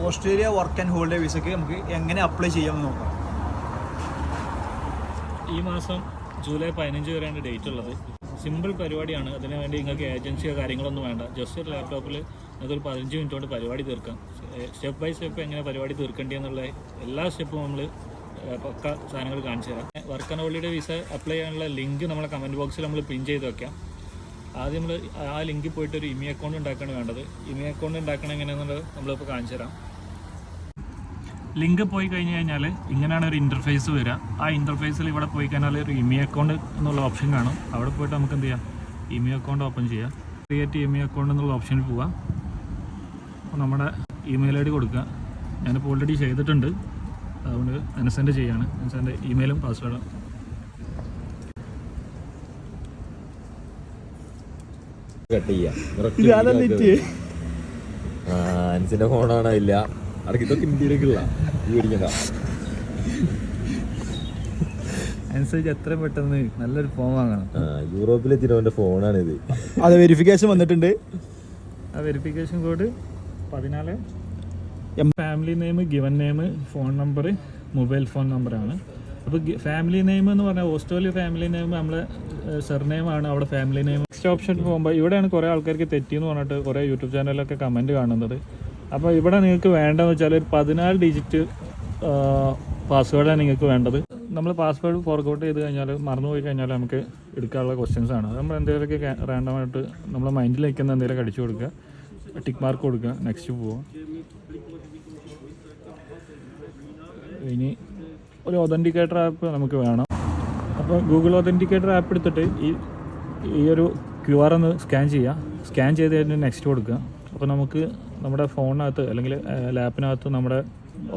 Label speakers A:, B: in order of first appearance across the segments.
A: Australia work and holiday വിസയ്ക്ക് നമുക്ക് എങ്ങനെ അപ്ലൈ ചെയ്യാമെന്ന് നോക്കാം.
B: ഈ മാസം ജൂലൈ 15 വരെയാണ് ഡേറ്റ് ഉള്ളത്. സിമ്പിൾ പരിപാടിയാണ്. അതിന് വേണ്ടി നിങ്ങൾക്ക് ഏജൻസിയോ കാര്യങ്ങളൊന്നും വേണ്ട. ജസ്റ്റ് ഒരു ലാപ്ടോപ്പിൽ നിങ്ങൾക്കൊരു 15 മിനിറ്റ് കൊണ്ട് പരിപാടി തീർക്കാം. സ്റ്റെപ്പ് ബൈ സ്റ്റെപ്പ് എങ്ങനെ പരിപാടി തീർക്കേണ്ടതെന്നുള്ള എല്ലാ സ്റ്റെപ്പും നമ്മൾ പക്ക സാധനങ്ങൾ കാണിച്ചു തരാം. Work and holiday visa apply ചെയ്യാനുള്ള ലിങ്ക് നമ്മളെ കമൻറ്റ് ബോക്സിൽ നമ്മൾ പിൻ ചെയ്ത് വെക്കാം. ആദ്യം നമ്മൾ ആ ലിങ്കിൽ പോയിട്ട് ഒരു ഇമി അക്കൗണ്ട് ഉണ്ടാക്കുകയാണ് വേണ്ടത്. ഇമി അക്കൗണ്ട് ഉണ്ടാക്കണം എങ്ങനെയാണെന്നുള്ളത് നമ്മളിപ്പോൾ കാണിച്ചു തരാം. ലിങ്ക് പോയി കഴിഞ്ഞ് കഴിഞ്ഞാൽ ഇങ്ങനെയാണ് ഒരു ഇൻ്റർഫേസ് വരിക. ആ ഇൻ്റർഫേസിൽ ഇവിടെ പോയി കഴിഞ്ഞാൽ ഒരു ഇമി അക്കൗണ്ട് എന്നുള്ള ഓപ്ഷൻ കാണും. അവിടെ പോയിട്ട് നമുക്ക് എന്ത് ചെയ്യാം, ഇമി അക്കൗണ്ട് ഓപ്പൺ ചെയ്യാം. ക്രിയേറ്റ് ഇമി അക്കൗണ്ട് എന്നുള്ള ഓപ്ഷനിൽ പോവാം. അപ്പോൾ നമ്മുടെ ഇമെയിൽ ഐ ഡി കൊടുക്കുക. ഞാനിപ്പോൾ ഓൾറെഡി ചെയ്തിട്ടുണ്ട്, അതുകൊണ്ട് അനസെൻഡ് ചെയ്യാണ്. അനസെൻ്റെ ഇമെയിലും പാസ്വേഡും.
C: അനസിന്റെ ഫോണാണോ ഇല്ല ഇതൊക്കെ ഇന്ത്യയിലേക്കുള്ള
B: അനുസരിച്ച് എത്ര പെട്ടെന്ന് നല്ലൊരു ഫോൺ വാങ്ങണം.
C: യൂറോപ്പിലെത്തിയവന്റെ ഫോണാണിത്.
A: അത് വെരിഫിക്കേഷൻ വന്നിട്ടുണ്ട്.
B: ആ verification code 14. Family name, given name, phone number, mobile phone നമ്പറാണ്. അപ്പോൾ ഫാമിലി നെയിം എന്ന് പറഞ്ഞാൽ ഓസ്ട്രേലിയ ഫാമിലി നെയിം നമ്മളെ സർനെയിമാണ്. അവിടെ ഫാമിലി നെയിം. നെക്സ്റ്റ് ഓപ്ഷൻ പോകുമ്പോൾ ഇവിടെയാണ് കുറേ ആൾക്കാർക്ക് തെറ്റിയെന്ന് പറഞ്ഞിട്ട് കുറേ യൂട്യൂബ് ചാനലിലൊക്കെ കമൻറ്റ് കാണുന്നത്. അപ്പോൾ ഇവിടെ നിങ്ങൾക്ക് വേണ്ടതെന്ന് വെച്ചാൽ ഒരു 14 ഡിജിറ്റ് പാസ്വേഡാണ് നിങ്ങൾക്ക് വേണ്ടത്. നമ്മൾ പാസ്വേഡ് ഫോർഗോട്ട് ചെയ്ത് കഴിഞ്ഞാൽ മറന്നുപോയി കഴിഞ്ഞാൽ നമുക്ക് എടുക്കാനുള്ള ക്വസ്റ്റ്യൻസ് ആണ്. നമ്മൾ എന്തെങ്കിലുമൊക്കെ റാൻഡമായിട്ട് നമ്മളെ മൈൻഡിൽ നിൽക്കുന്ന എന്തെങ്കിലും അടിച്ചു കൊടുക്കുക, ടിക്ക് മാർക്ക് കൊടുക്കുക, നെക്സ്റ്റ് പോവുക. ഇനി ഒരു ഒതൻറ്റിക്കേറ്റർ ആപ്പ് നമുക്ക് വേണം. അപ്പോൾ ഗൂഗിൾ ഒതൻറ്റിക്കേറ്റർ ആപ്പ് എടുത്തിട്ട് ഈ ഒരു QR ഒന്ന് സ്കാൻ ചെയ്യുക. സ്കാൻ ചെയ്ത് കഴിഞ്ഞ് നെക്സ്റ്റ് കൊടുക്കുക. അപ്പോൾ നമുക്ക് നമ്മുടെ ഫോണിനകത്ത് അല്ലെങ്കിൽ ലാപ്പിനകത്ത് നമ്മുടെ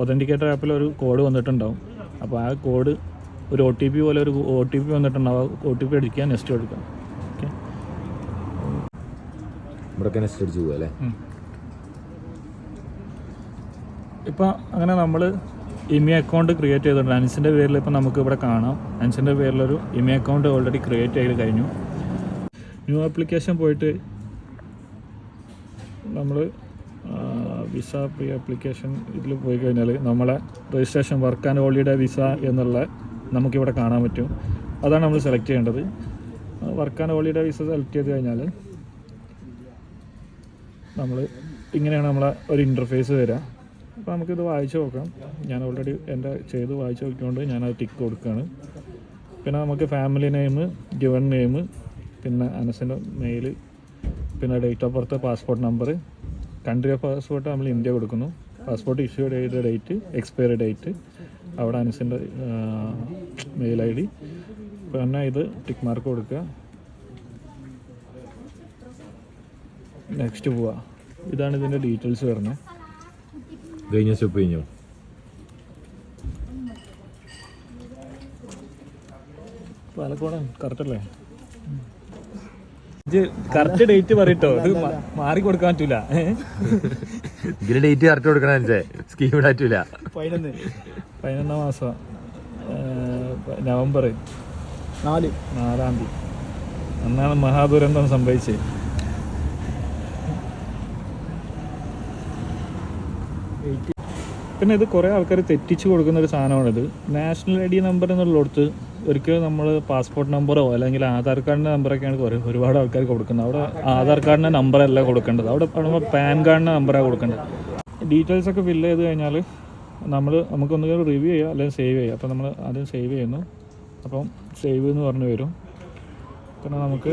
B: ഒതൻറ്റിക്കേറ്റർ ആപ്പിൽ ഒരു കോഡ് വന്നിട്ടുണ്ടാവും. അപ്പോൾ ആ കോഡ് ഒരു OTP പോലെ ഒരു OTP വന്നിട്ടുണ്ടാവും. OTP അടിക്കുക, നെക്സ്റ്റ് കൊടുക്കുക. ഓക്കെ, ഇപ്പോൾ അങ്ങനെ നമ്മൾ ഇമി അക്കൗണ്ട് ക്രിയേറ്റ് ചെയ്തിട്ടുണ്ട്. അൻസിൻ്റെ പേരിൽ ഇപ്പോൾ നമുക്ക് ഇവിടെ കാണാം. അൻസിൻ്റെ പേരിലൊരു ഇമി അക്കൗണ്ട് ഓൾറെഡി ക്രിയേറ്റ് ചെയ്ത് കഴിഞ്ഞു. ന്യൂ ആപ്ലിക്കേഷൻ പോയിട്ട് നമ്മൾ വിസ പ്രീ ആപ്ലിക്കേഷൻ ഇതിൽ പോയി കഴിഞ്ഞാൽ നമ്മളെ registration work and holiday visa എന്നുള്ള നമുക്കിവിടെ കാണാൻ പറ്റും. അതാണ് നമ്മൾ സെലക്ട് ചെയ്യേണ്ടത്. Work and holiday visa select ചെയ്ത് കഴിഞ്ഞാൽ നമ്മൾ ഇങ്ങനെയാണ് നമ്മളെ ഒരു ഇൻ്റർഫേസ് വരിക. അപ്പോൾ നമുക്കിത് വായിച്ച് നോക്കാം. ഞാൻ ഓൾറെഡി എൻ്റെ ചെയ്ത് വായിച്ച് നോക്കിക്കൊണ്ട് ഞാനത് ടിക്ക് കൊടുക്കുകയാണ്. പിന്നെ നമുക്ക് ഫാമിലി നെയിം, ഗിവൺ നെയിം, പിന്നെ അനസിൻ്റെ മെയിൽ, പിന്നെ date of birth, passport number, country of passport നമ്മൾ ഇന്ത്യ കൊടുക്കുന്നു. പാസ്പോർട്ട് ഇഷ്യൂ ചെയ്ത ഡേറ്റ്, എക്സ്പയറി ഡേറ്റ്, അവിടെ അനസിൻ്റെ മെയിൽ ID. പിന്നെ ഇത് ടിക്ക് മാർക്ക് കൊടുക്കുക, നെക്സ്റ്റ് പോവുക. ഇതാണ് ഇതിൻ്റെ ഡീറ്റെയിൽസ് വരുന്നത്.
C: സ്റ്റെപ്പ് കഴിഞ്ഞോ?
B: പാലക്കോടാണ് കറക്റ്റല്ലേ? ഇത് കറക്റ്റ് ഡേറ്റ് പറയട്ടോ, ഇത് മാറി കൊടുക്കാൻ പറ്റൂല.
C: ഇതിന് ഡേറ്റ് കറക്റ്റ് കൊടുക്കണം. സ്കീം പറ്റൂല.
B: 11 മാസം നവംബർ 4 4 അന്നാണ് മഹാദുരന്തം സംഭവിച്ചത്. പിന്നെ ഇത് കുറേ ആൾക്കാർ തെറ്റിച്ച് കൊടുക്കുന്ന ഒരു സാധനമാണിത്. നാഷണൽ ID നമ്പർ എന്നുള്ളിടത്ത് ഒരിക്കലും നമ്മൾ പാസ്പോർട്ട് നമ്പറോ അല്ലെങ്കിൽ ആധാർ കാർഡിൻ്റെ നമ്പറൊക്കെയാണ് ഒരുപാട് ആൾക്കാർ കൊടുക്കുന്നത്. അവിടെ ആധാർ കാർഡിൻ്റെ നമ്പറല്ല കൊടുക്കേണ്ടത്, അവിടെ നമ്മൾ പാൻ കാർഡിൻ്റെ നമ്പറാണ് കൊടുക്കേണ്ടത്. ഡീറ്റെയിൽസൊക്കെ ഫില്ല് ചെയ്ത് കഴിഞ്ഞാൽ നമുക്കൊന്നുകിൽ റിവ്യൂ ചെയ്യാം അല്ലെങ്കിൽ സേവ് ചെയ്യാം. അപ്പോൾ നമ്മൾ ആദ്യം സേവ് ചെയ്യുന്നു. അപ്പം സേവ് എന്ന് പറഞ്ഞു വരും. പിന്നെ നമുക്ക്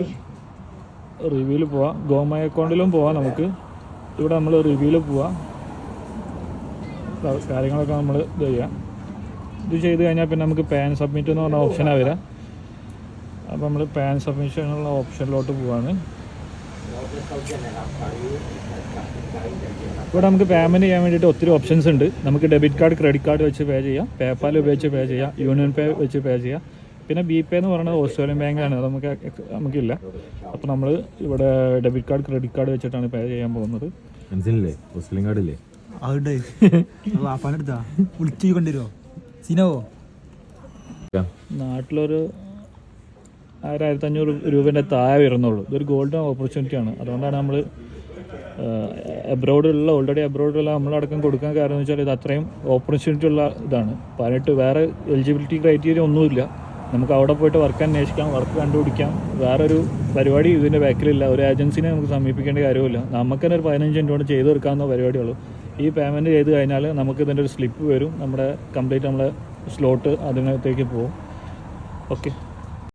B: റിവ്യൂവിൽ പോവാം. ഗോമൈ അക്കൗണ്ടിലും പോവാം. നമുക്ക് ഇവിടെ നമ്മൾ റിവ്യൂവിൽ പോവാം. കാര്യങ്ങളൊക്കെ നമ്മൾ ഇത് ചെയ്യാം. ഇത് ചെയ്ത് കഴിഞ്ഞാൽ പിന്നെ നമുക്ക് പാൻ സബ്മിറ്റ് എന്ന് പറഞ്ഞ ഓപ്ഷനാണ് വരിക. അപ്പോൾ നമ്മൾ പാൻ സബ്മിഷനുള്ള ഓപ്ഷനിലോട്ട് പോവാണ്. ഇവിടെ നമുക്ക് പേയ്മെൻറ്റ് ചെയ്യാൻ വേണ്ടിയിട്ട് ഒത്തിരി ഓപ്ഷൻസ് ഉണ്ട്. നമുക്ക് ഡെബിറ്റ് കാർഡ്, ക്രെഡിറ്റ് കാർഡ് വെച്ച് പേ ചെയ്യാം, പേപ്പാൽ ഉപയോഗിച്ച് പേ ചെയ്യാം, യൂണിയൻ പേ വെച്ച് പേ ചെയ്യാം. പിന്നെ BPay എന്ന് പറയുന്നത് ഓസ്ട്രേലിയൻ ബാങ്കാണ്, അത് നമുക്കില്ല. അപ്പോൾ നമ്മൾ ഇവിടെ ഡെബിറ്റ് കാർഡ്, ക്രെഡിറ്റ് കാർഡ് വെച്ചിട്ടാണ് പേ ചെയ്യാൻ പോകുന്നത്.
C: മനസ്സിലല്ലേ? ഓസ്ട്രേലിയൻ കാർഡില്ലേ?
B: നാട്ടിലൊരു 1000-1500 രൂപേൻ്റെ താഴെ വരുന്നുള്ളൂ. ഇതൊരു ഗോൾഡൻ ഓപ്പർച്യൂണിറ്റിയാണ്. അതുകൊണ്ടാണ് നമ്മൾ ഓൾറെഡി അബ്രോഡിലുള്ള നമ്മളടക്കം കൊടുക്കാൻ കാരണം എന്ന് വെച്ചാൽ ഇത് അത്രയും ഓപ്പർച്യൂണിറ്റി ഉള്ള ഇതാണ്. 18 വേറെ എലിജിബിലിറ്റി ക്രൈറ്റീരിയ ഒന്നുമില്ല. നമുക്ക് അവിടെ പോയിട്ട് വർക്ക് അന്വേഷിക്കാം, വർക്ക് കണ്ടുപിടിക്കാം. വേറൊരു പരിപാടി ഇതിൻ്റെ ബാക്കിലില്ല. ഒരു ഏജൻസിനെ നമുക്ക് സമീപിക്കേണ്ട കാര്യമില്ല. നമുക്ക് തന്നെ ഒരു 15 മിനിറ്റ് കൊണ്ട് ചെയ്ത് തീർക്കാവുന്ന പരിപാടിയുള്ളൂ. ഈ പേയ്മെൻറ്റ് ചെയ്ത് കഴിഞ്ഞാൽ നമുക്ക് ഇതിൻ്റെ ഒരു സ്ലിപ്പ് വരും. നമ്മുടെ കംപ്ലീറ്റ് നമ്മളെ സ്ലോട്ട് അതിനകത്തേക്ക് പോകും. ഓക്കെ.